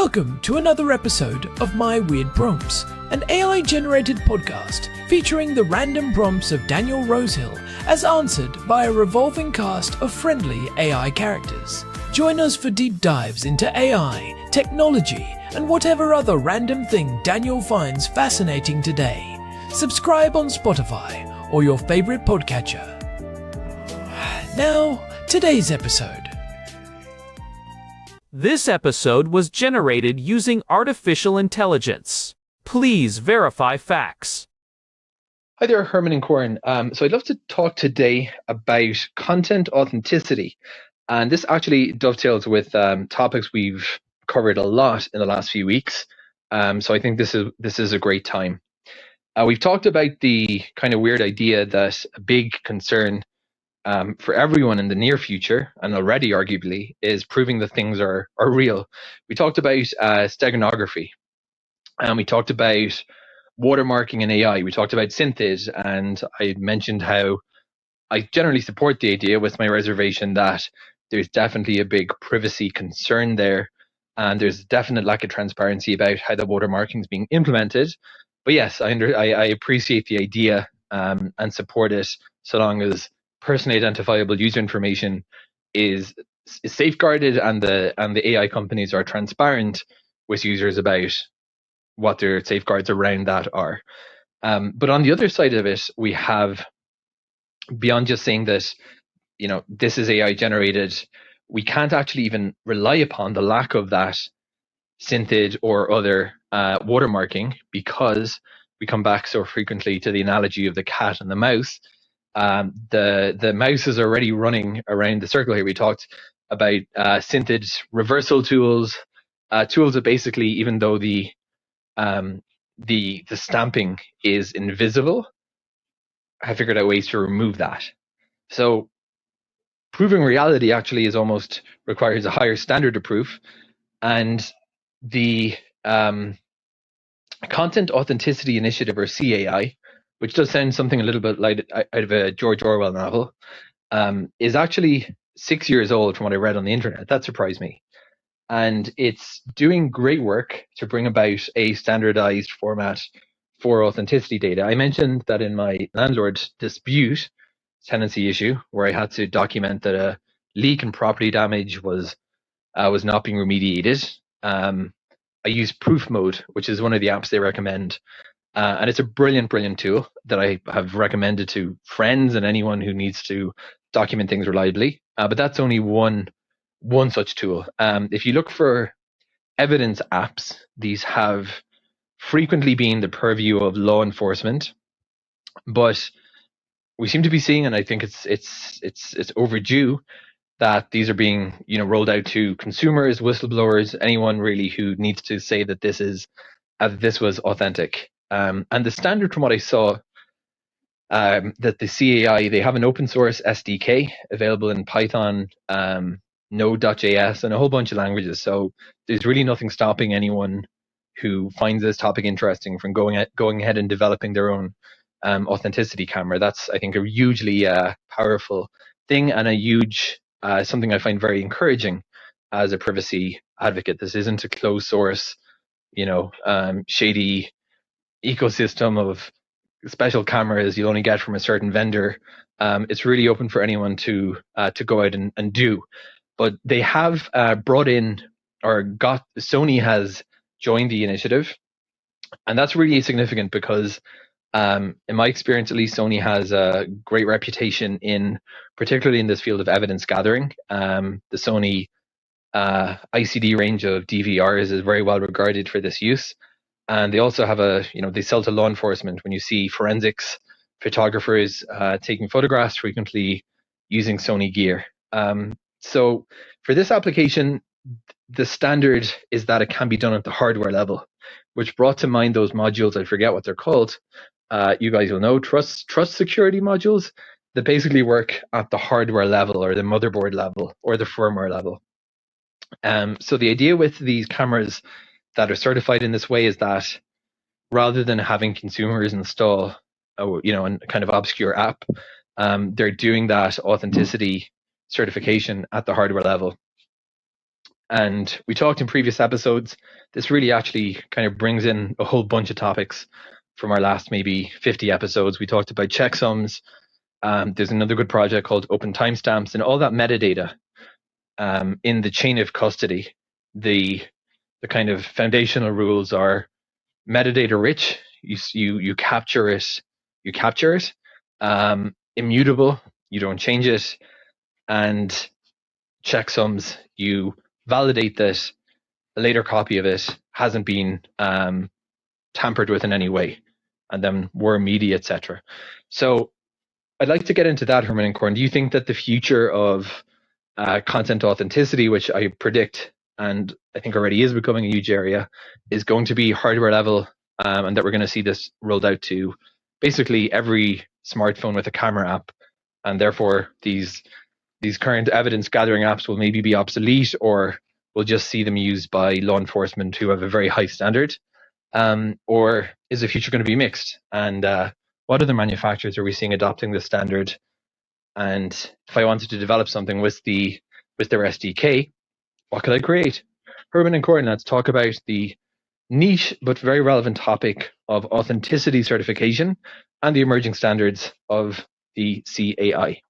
Welcome to another episode of My Weird Prompts, an AI-generated podcast featuring the random prompts of Daniel Rosehill as answered by a revolving cast of friendly AI characters. Join us for deep dives into AI, technology, and whatever other random thing Daniel finds fascinating today. Subscribe on Spotify or your favorite podcatcher. Now, today's episode. This episode was generated using artificial intelligence. Please verify facts. Hi there, Herman and Corn. So I'd love to talk today about content authenticity. And this actually dovetails with topics we've covered a lot in the last few weeks. So I think this is a great time. We've talked about the kind of weird idea that a big concern for everyone in the near future, and already arguably, is proving that things are real. We talked about steganography, and we talked about watermarking in AI. We talked about synthid, and I mentioned how I generally support the idea with my reservation that there's definitely a big privacy concern there, and there's a definite lack of transparency about how the watermarking is being implemented. But yes, I appreciate the idea and support it so long as personally identifiable user information is safeguarded and the AI companies are transparent with users about what their safeguards around that are. But on the other side of it, we have, beyond just saying that, this is AI generated, we can't actually even rely upon the lack of that synthid or other watermarking, because we come back so frequently to the analogy of the cat and the mouse. The mouse is already running around the circle here. We talked about synthid reversal tools, tools that basically, even though the stamping is invisible, have figured out ways to remove that. So proving reality actually requires a higher standard of proof, and the Content Authenticity Initiative, or CAI, which does sound something a little bit like out of a George Orwell novel, is actually 6 years old from what I read on the internet. That surprised me. And it's doing great work to bring about a standardized format for authenticity data. I mentioned that in my landlord dispute tenancy issue, where I had to document that a leak and property damage was not being remediated. I use ProofMode, which is one of the apps they recommend. And it's a brilliant tool that I have recommended to friends and anyone who needs to document things reliably. But that's only one such tool. If you look for evidence apps, these have frequently been the purview of law enforcement. But we seem to be seeing, and I think it's overdue, that these are being rolled out to consumers, whistleblowers, anyone really who needs to say that this was authentic. And the standard, from what I saw, that the CAI, they have an open source SDK available in Python, Node.js, and a whole bunch of languages. So there's really nothing stopping anyone who finds this topic interesting from going ahead and developing their own authenticity camera. That's, I think, a hugely powerful thing, and a huge something I find very encouraging as a privacy advocate. This isn't a closed source, shady ecosystem of special cameras you only get from a certain vendor. It's really open for anyone to go out and do. But they have Sony has joined the initiative, and that's really significant because in my experience, at least, Sony has a great reputation particularly in this field of evidence gathering. The Sony ICD range of DVRs is very well regarded for this use. And they also have they sell to law enforcement. When you see forensics photographers taking photographs, frequently using Sony gear. So for this application, the standard is that it can be done at the hardware level, which brought to mind those modules, I forget what they're called. You guys will know, trust security modules that basically work at the hardware level, or the motherboard level, or the firmware level. So the idea with these cameras that are certified in this way is that rather than having consumers install a kind of obscure app, they're doing that authenticity certification at the hardware level. And we talked in previous episodes, this really actually kind of brings in a whole bunch of topics from our last maybe 50 episodes. We talked about checksums. There's another good project called Open Timestamps, and all that metadata in the chain of custody. The kind of foundational rules are metadata rich. You capture it. You capture it. Immutable. You don't change it. And checksums. You validate that a later copy of it hasn't been tampered with in any way, and then were media, etc. So I'd like to get into that, Herman and Corn. Do you think that the future of content authenticity, which I predict and I think already is becoming a huge area, is going to be hardware level, and that we're going to see this rolled out to basically every smartphone with a camera app, and therefore these current evidence gathering apps will maybe be obsolete, or we'll just see them used by law enforcement who have a very high standard? Or is the future going to be mixed? And what other manufacturers are we seeing adopting this standard? And if I wanted to develop something with their SDK, what could I create? Herman and Corn, let's talk about the niche but very relevant topic of authenticity certification and the emerging standards of the CAI.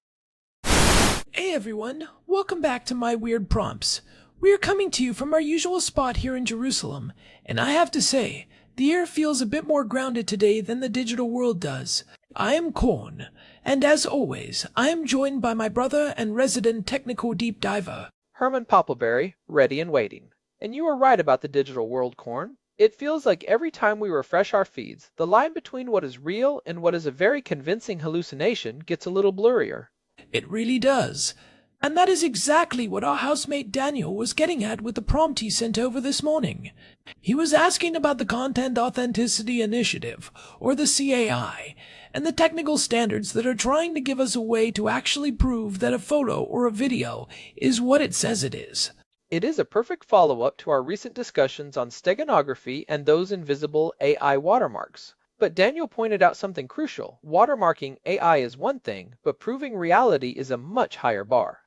Hey everyone, welcome back to My Weird Prompts. We are coming to you from our usual spot here in Jerusalem, and I have to say, the air feels a bit more grounded today than the digital world does. I am Corn, and as always, I am joined by my brother and resident technical deep diver, Herman Poppleberry, ready and waiting. And you were right about the digital world, Corn. It feels like every time we refresh our feeds, the line between what is real and what is a very convincing hallucination gets a little blurrier. It really does. And that is exactly what our housemate Daniel was getting at with the prompt he sent over this morning. He was asking about the Content Authenticity Initiative, or the CAI, and the technical standards that are trying to give us a way to actually prove that a photo or a video is what it says it is. It is a perfect follow-up to our recent discussions on steganography and those invisible AI watermarks. But Daniel pointed out something crucial. Watermarking AI is one thing, but proving reality is a much higher bar.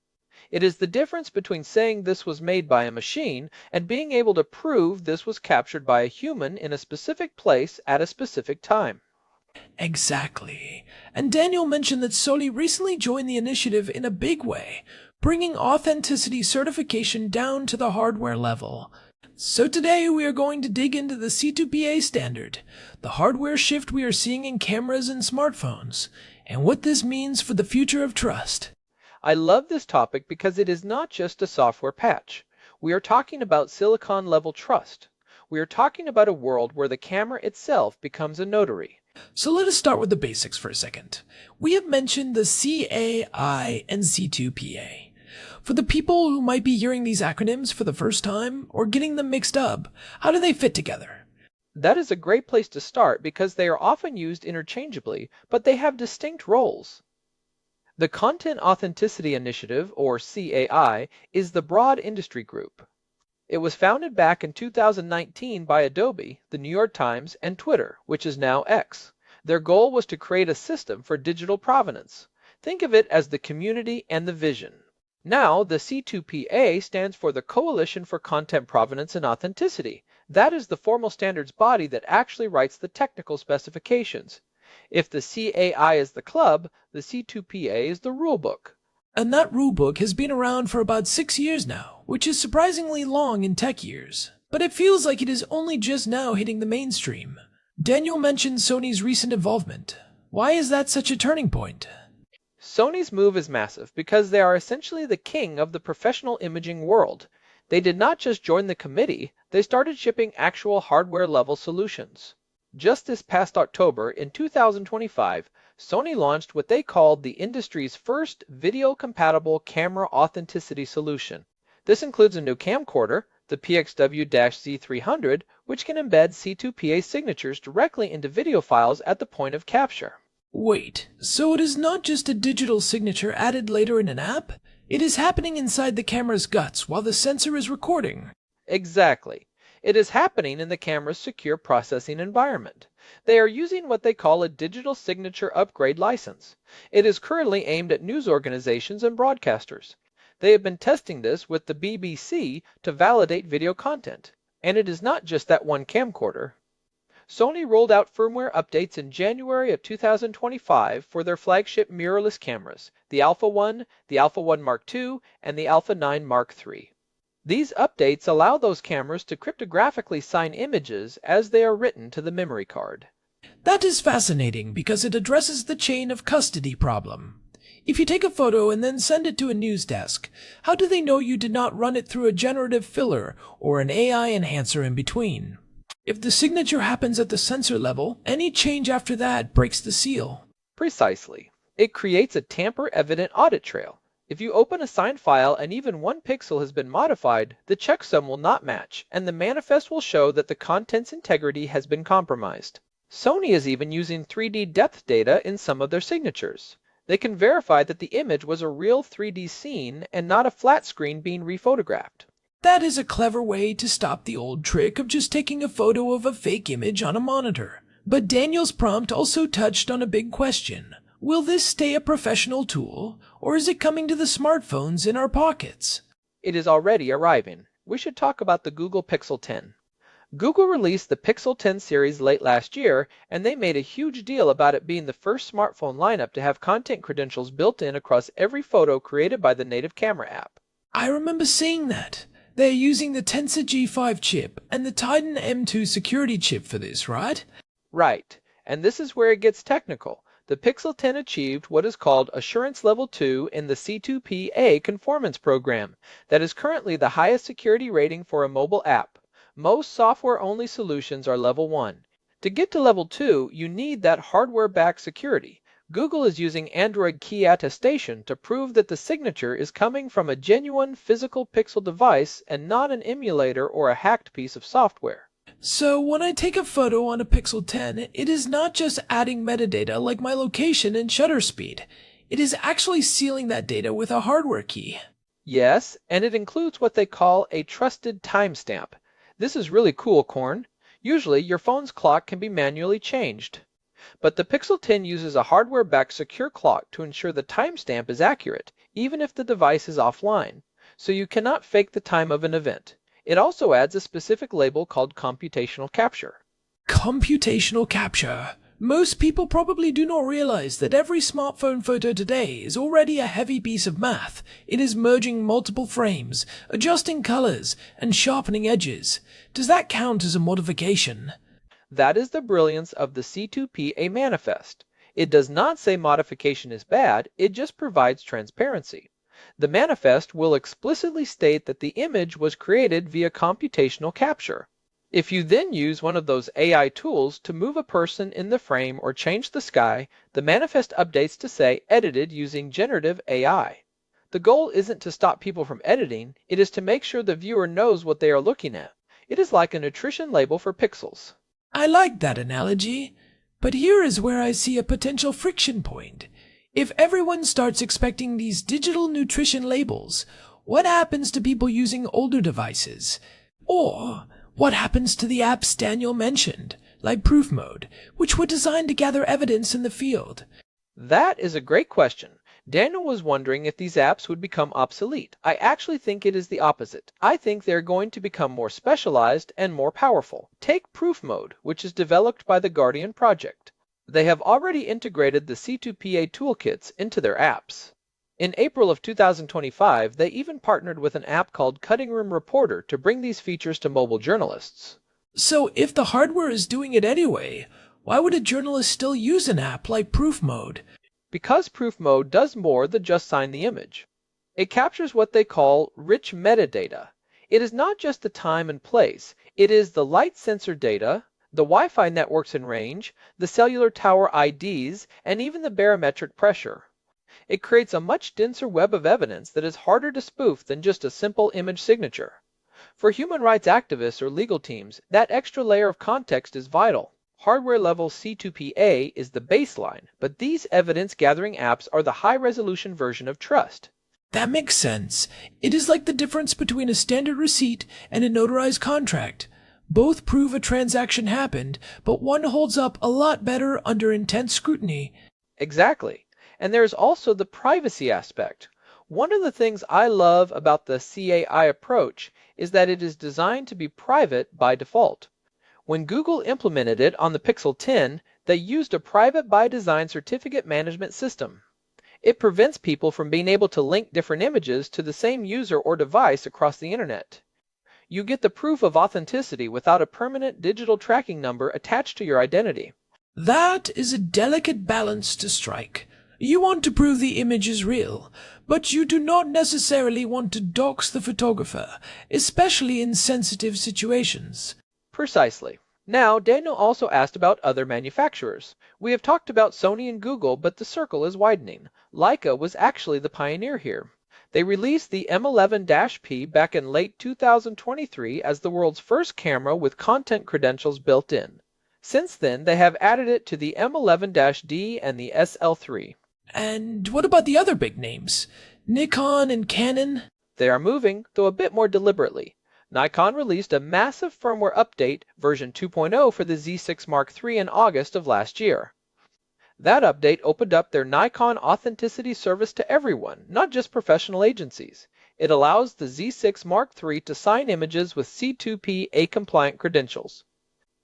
It is the difference between saying this was made by a machine and being able to prove this was captured by a human in a specific place at a specific time. Exactly. And Daniel mentioned that Sony recently joined the initiative in a big way, bringing authenticity certification down to the hardware level. So today we are going to dig into the C2PA standard, the hardware shift we are seeing in cameras and smartphones, and what this means for the future of trust. I love this topic because it is not just a software patch. We are talking about silicon-level trust. We are talking about a world where the camera itself becomes a notary. So let us start with the basics for a second. We have mentioned the CAI and C2PA. For the people who might be hearing these acronyms for the first time or getting them mixed up, how do they fit together? That is a great place to start because they are often used interchangeably, but they have distinct roles. The Content Authenticity Initiative, or CAI, is the broad industry group. It was founded back in 2019 by Adobe, the New York Times, and Twitter, which is now X. Their goal was to create a system for digital provenance. Think of it as the community and the vision. Now, the C2PA stands for the Coalition for Content Provenance and Authenticity. That is the formal standards body that actually writes the technical specifications. If the CAI is the club, the C2PA is the rulebook. And that rulebook has been around for about 6 years now, which is surprisingly long in tech years. But it feels like it is only just now hitting the mainstream. Daniel mentioned Sony's recent involvement. Why is that such a turning point? Sony's move is massive because they are essentially the king of the professional imaging world. They did not just join the committee, they started shipping actual hardware-level solutions. Just this past October, in 2025, Sony launched what they called the industry's first video-compatible camera authenticity solution. This includes a new camcorder, the PXW-Z300, which can embed C2PA signatures directly into video files at the point of capture. Wait, so it is not just a digital signature added later in an app? It is happening inside the camera's guts while the sensor is recording. Exactly. It is happening in the camera's secure processing environment. They are using what they call a digital signature upgrade license. It is currently aimed at news organizations and broadcasters. They have been testing this with the BBC to validate video content. And it is not just that one camcorder. Sony rolled out firmware updates in January of 2025 for their flagship mirrorless cameras, the Alpha 1, the Alpha 1 Mark II, and the Alpha 9 Mark III. These updates allow those cameras to cryptographically sign images as they are written to the memory card. That is fascinating because it addresses the chain of custody problem. If you take a photo and then send it to a news desk, how do they know you did not run it through a generative filler or an AI enhancer in between? If the signature happens at the sensor level, any change after that breaks the seal. Precisely. It creates a tamper-evident audit trail. If you open a signed file and even one pixel has been modified, the checksum will not match, and the manifest will show that the content's integrity has been compromised. Sony is even using 3D depth data in some of their signatures. They can verify that the image was a real 3D scene and not a flat screen being rephotographed. That is a clever way to stop the old trick of just taking a photo of a fake image on a monitor. But Daniel's prompt also touched on a big question. Will this stay a professional tool, or is it coming to the smartphones in our pockets? It is already arriving. We should talk about the Google Pixel 10. Google released the Pixel 10 series late last year, and they made a huge deal about it being the first smartphone lineup to have content credentials built in across every photo created by the native camera app. I remember seeing that. They're using the Tensor G5 chip and the Titan M2 security chip for this, right? Right, and this is where it gets technical. The Pixel 10 achieved what is called Assurance Level 2 in the C2PA conformance program, that is currently the highest security rating for a mobile app. Most software-only solutions are Level 1. To get to Level 2, you need that hardware-backed security. Google is using Android key attestation to prove that the signature is coming from a genuine physical Pixel device and not an emulator or a hacked piece of software. So when I take a photo on a Pixel 10, it is not just adding metadata like my location and shutter speed. It is actually sealing that data with a hardware key. Yes, and it includes what they call a trusted timestamp. This is really cool, Corn. Usually, your phone's clock can be manually changed. But the Pixel 10 uses a hardware-backed secure clock to ensure the timestamp is accurate, even if the device is offline. So you cannot fake the time of an event. It also adds a specific label called computational capture. Computational capture. Most people probably do not realize that every smartphone photo today is already a heavy piece of math. It is merging multiple frames, adjusting colors, and sharpening edges. Does that count as a modification? That is the brilliance of the C2PA manifest. It does not say modification is bad, it just provides transparency. The manifest will explicitly state that the image was created via computational capture. If you then use one of those AI tools to move a person in the frame or change the sky, the manifest updates to say edited using generative AI. The goal isn't to stop people from editing, it is to make sure the viewer knows what they are looking at. It is like a nutrition label for pixels. I like that analogy, but here is where I see a potential friction point. If everyone starts expecting these digital nutrition labels, what happens to people using older devices? Or what happens to the apps Daniel mentioned, like ProofMode, which were designed to gather evidence in the field? That is a great question. Daniel was wondering if these apps would become obsolete. I actually think it is the opposite. I think they're going to become more specialized and more powerful. Take ProofMode, which is developed by the Guardian project. They have already integrated the C2PA toolkits into their apps. In April of 2025, they even partnered with an app called Cutting Room Reporter to bring these features to mobile journalists. So if the hardware is doing it anyway, why would a journalist still use an app like ProofMode? Because ProofMode does more than just sign the image. It captures what they call rich metadata. It is not just the time and place, it is the light sensor data, the Wi-Fi networks in range, the cellular tower IDs, and even the barometric pressure. It creates a much denser web of evidence that is harder to spoof than just a simple image signature. For human rights activists or legal teams, that extra layer of context is vital. Hardware-level C2PA is the baseline, but these evidence-gathering apps are the high-resolution version of trust. That makes sense. It is like the difference between a standard receipt and a notarized contract. Both prove a transaction happened, but one holds up a lot better under intense scrutiny. Exactly. And there is also the privacy aspect. One of the things I love about the CAI approach is that it is designed to be private by default. When Google implemented it on the Pixel 10, they used a private by design certificate management system. It prevents people from being able to link different images to the same user or device across the internet. You get the proof of authenticity without a permanent digital tracking number attached to your identity. That is a delicate balance to strike. You want to prove the image is real, but you do not necessarily want to dox the photographer, especially in sensitive situations. Precisely. Now, Daniel also asked about other manufacturers. We have talked about Sony and Google, but the circle is widening. Leica was actually the pioneer here. They released the M11-P back in late 2023 as the world's first camera with content credentials built in. Since then, they have added it to the M11-D and the SL3. And what about the other big names? Nikon and Canon? They are moving, though a bit more deliberately. Nikon released a massive firmware update, version 2.0 for the Z6 Mark III in August of last year. That update opened up their Nikon Authenticity service to everyone, not just professional agencies. It allows the Z6 Mark III to sign images with C2PA compliant credentials.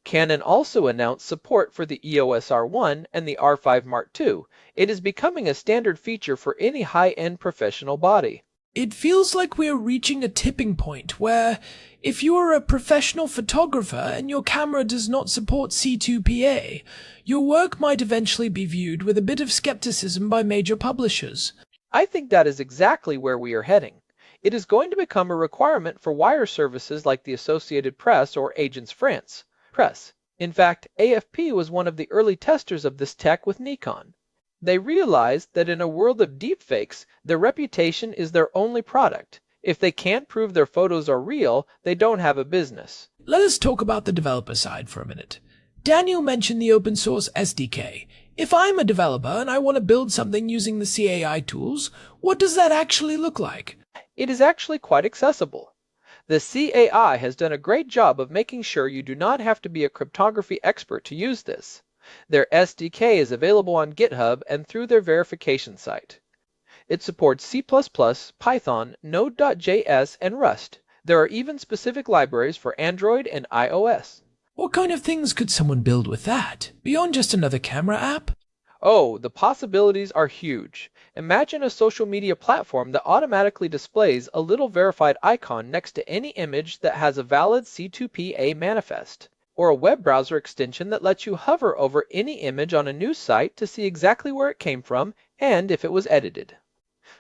Canon also announced support for the EOS R1 and the R5 Mark II. It is becoming a standard feature for any high-end professional body. It feels like we're reaching a tipping point where, if you are a professional photographer and your camera does not support C2PA, your work might eventually be viewed with a bit of skepticism by major publishers. I think that is exactly where we are heading. It is going to become a requirement for wire services like the Associated Press or Agence France Press. In fact, AFP was one of the early testers of this tech with Nikon. They realized that in a world of deepfakes, their reputation is their only product. If they can't prove their photos are real, they don't have a business. Let us talk about the developer side for a minute. Daniel mentioned the open source SDK. If I'm a developer and I want to build something using the CAI tools, what does that actually look like? It is actually quite accessible. The CAI has done a great job of making sure you do not have to be a cryptography expert to use this. Their SDK is available on GitHub and through their verification site. It supports C++, Python, Node.js, and Rust. There are even specific libraries for Android and iOS. What kind of things could someone build with that, beyond just another camera app? Oh, the possibilities are huge. Imagine a social media platform that automatically displays a little verified icon next to any image that has a valid C2PA manifest, or a web browser extension that lets you hover over any image on a news site to see exactly where it came from and if it was edited.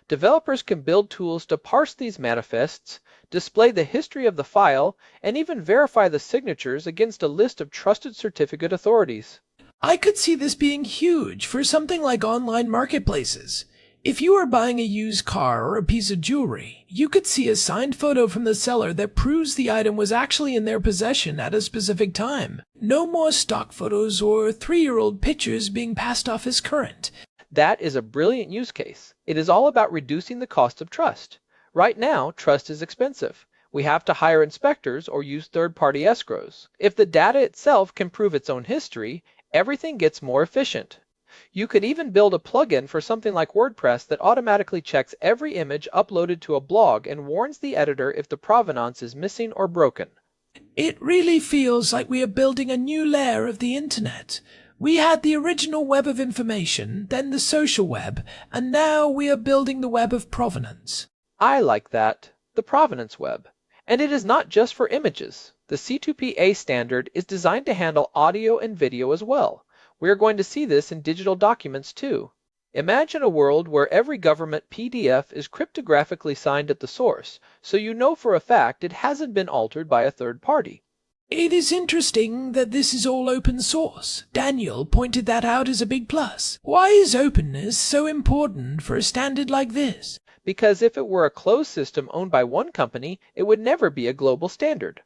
Developers can build tools to parse these manifests, display the history of the file, and even verify the signatures against a list of trusted certificate authorities. I could see this being huge for something like online marketplaces. If you are buying a used car or a piece of jewelry, you could see a signed photo from the seller that proves the item was actually in their possession at a specific time. No more stock photos or 3-year-old pictures being passed off as current. That is a brilliant use case. It is all about reducing the cost of trust. Right now, trust is expensive. We have to hire inspectors or use third-party escrows. If the data itself can prove its own history, everything gets more efficient. You could even build a plugin for something like WordPress that automatically checks every image uploaded to a blog and warns the editor if the provenance is missing or broken. It really feels like we are building a new layer of the internet. We had the original web of information, then the social web, and now we are building the web of provenance. I like that, the provenance web. And it is not just for images. The C2PA standard is designed to handle audio and video as well. We are going to see this in digital documents too. Imagine a world where every government PDF is cryptographically signed at the source, so you know for a fact it hasn't been altered by a third party. It is interesting that this is all open source. Daniel pointed that out as a big plus. Why is openness so important for a standard like this? Because if it were a closed system owned by one company, it would never be a global standard.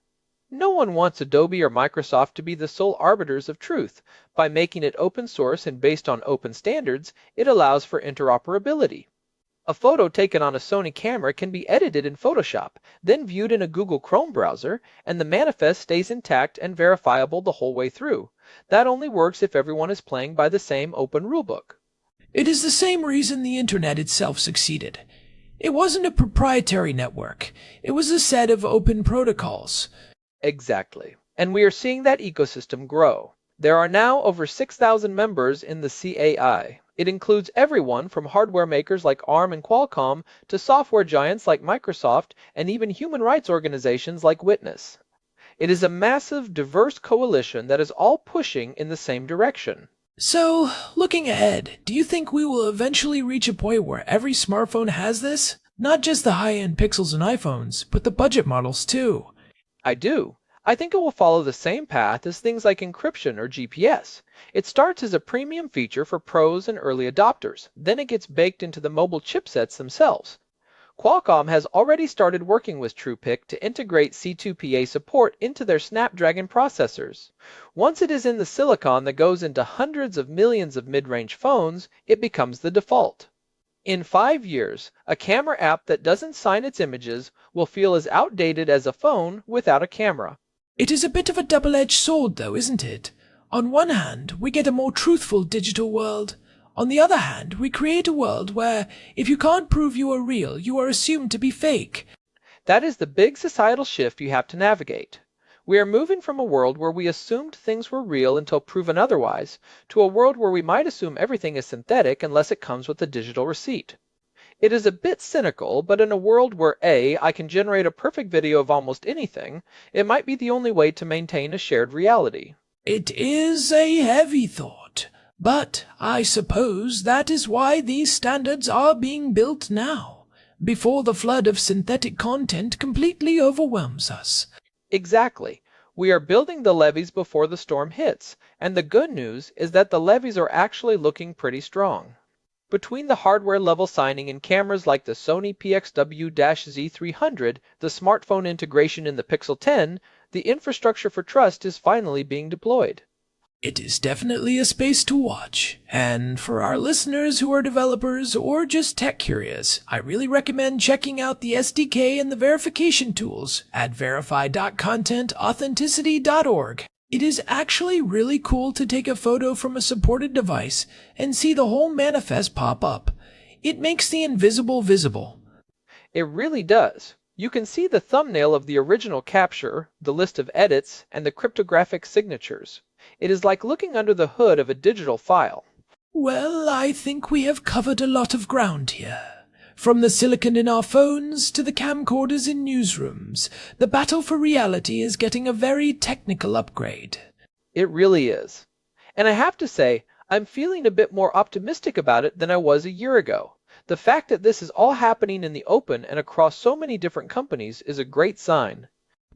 No one wants Adobe or Microsoft to be the sole arbiters of truth. By making it open source and based on open standards, it allows for interoperability. A photo taken on a Sony camera can be edited in Photoshop, then viewed in a Google Chrome browser, and the manifest stays intact and verifiable the whole way through. That only works if everyone is playing by the same open rulebook. It is the same reason the internet itself succeeded. It wasn't a proprietary network. It was a set of open protocols. Exactly. And we are seeing that ecosystem grow. There are now over 6,000 members in the CAI. It includes everyone from hardware makers like ARM and Qualcomm to software giants like Microsoft and even human rights organizations like Witness. It is a massive, diverse coalition that is all pushing in the same direction. So, looking ahead, do you think we will eventually reach a point where every smartphone has this? Not just the high-end Pixels and iPhones, but the budget models too. I do. I think it will follow the same path as things like encryption or GPS. It starts as a premium feature for pros and early adopters. Then it gets baked into the mobile chipsets themselves. Qualcomm has already started working with TruePic to integrate C2PA support into their Snapdragon processors. Once it is in the silicon that goes into hundreds of millions of mid-range phones, it becomes the default. In 5 years, a camera app that doesn't sign its images will feel as outdated as a phone without a camera. It is a bit of a double-edged sword though, isn't it? On one hand, we get a more truthful digital world. On the other hand, we create a world where, if you can't prove you are real, you are assumed to be fake. That is the big societal shift you have to navigate. We are moving from a world where we assumed things were real until proven otherwise, to a world where we might assume everything is synthetic unless it comes with a digital receipt. It is a bit cynical, but in a world where A, I can generate a perfect video of almost anything, it might be the only way to maintain a shared reality. It is a heavy thought. But I suppose that is why these standards are being built now, before the flood of synthetic content completely overwhelms us. Exactly. We are building the levees before the storm hits, and the good news is that the levees are actually looking pretty strong. Between the hardware-level signing and cameras like the Sony PXW-Z300, the smartphone integration in the Pixel 10, the infrastructure for trust is finally being deployed. It is definitely a space to watch, and for our listeners who are developers or just tech curious, I really recommend checking out the SDK and the verification tools at verify.content-authenticity.org. It is actually really cool to take a photo from a supported device and see the whole manifest pop up. It makes the invisible visible. It really does. You can see the thumbnail of the original capture, the list of edits, and the cryptographic signatures. It is like looking under the hood of a digital file. Well, I think we have covered a lot of ground here. From the silicon in our phones to the camcorders in newsrooms, the battle for reality is getting a very technical upgrade. It really is. And I have to say, I'm feeling a bit more optimistic about it than I was a year ago. The fact that this is all happening in the open and across so many different companies is a great sign.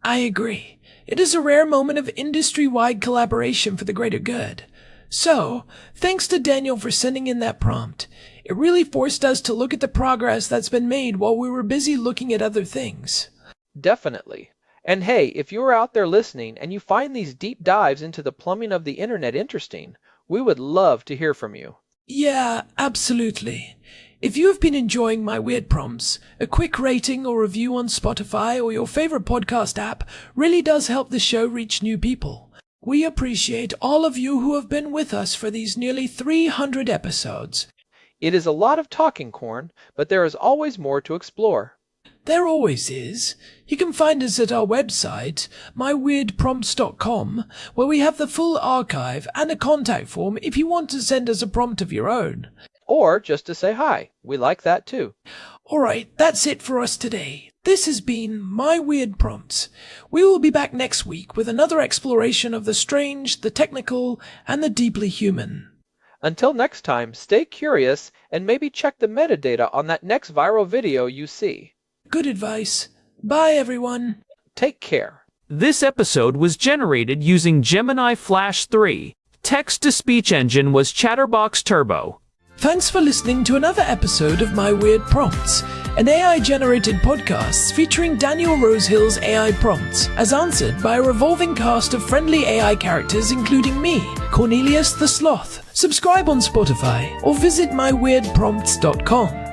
I agree. It is a rare moment of industry-wide collaboration for the greater good. So, thanks to Daniel for sending in that prompt. It really forced us to look at the progress that's been made while we were busy looking at other things. Definitely. And hey, if you're out there listening and you find these deep dives into the plumbing of the internet interesting, we would love to hear from you. Yeah, absolutely. If you have been enjoying my weird prompts, a quick rating or review on Spotify or your favorite podcast app really does help the show reach new people. We appreciate all of you who have been with us for these nearly 300 episodes. It is a lot of talking, Corn, but there is always more to explore. There always is. You can find us at our website, myweirdprompts.com, where we have the full archive and a contact form if you want to send us a prompt of your own. Or just to say hi. We like that too. Alright, that's it for us today. This has been My Weird Prompts. We will be back next week with another exploration of the strange, the technical, and the deeply human. Until next time, stay curious and maybe check the metadata on that next viral video you see. Good advice. Bye, everyone. Take care. This episode was generated using Gemini Flash 3. Text-to-speech engine was Chatterbox Turbo. Thanks for listening to another episode of My Weird Prompts, an AI-generated podcast featuring Daniel Rosehill's AI prompts, as answered by a revolving cast of friendly AI characters including me, Cornelius the Sloth. Subscribe on Spotify or visit myweirdprompts.com.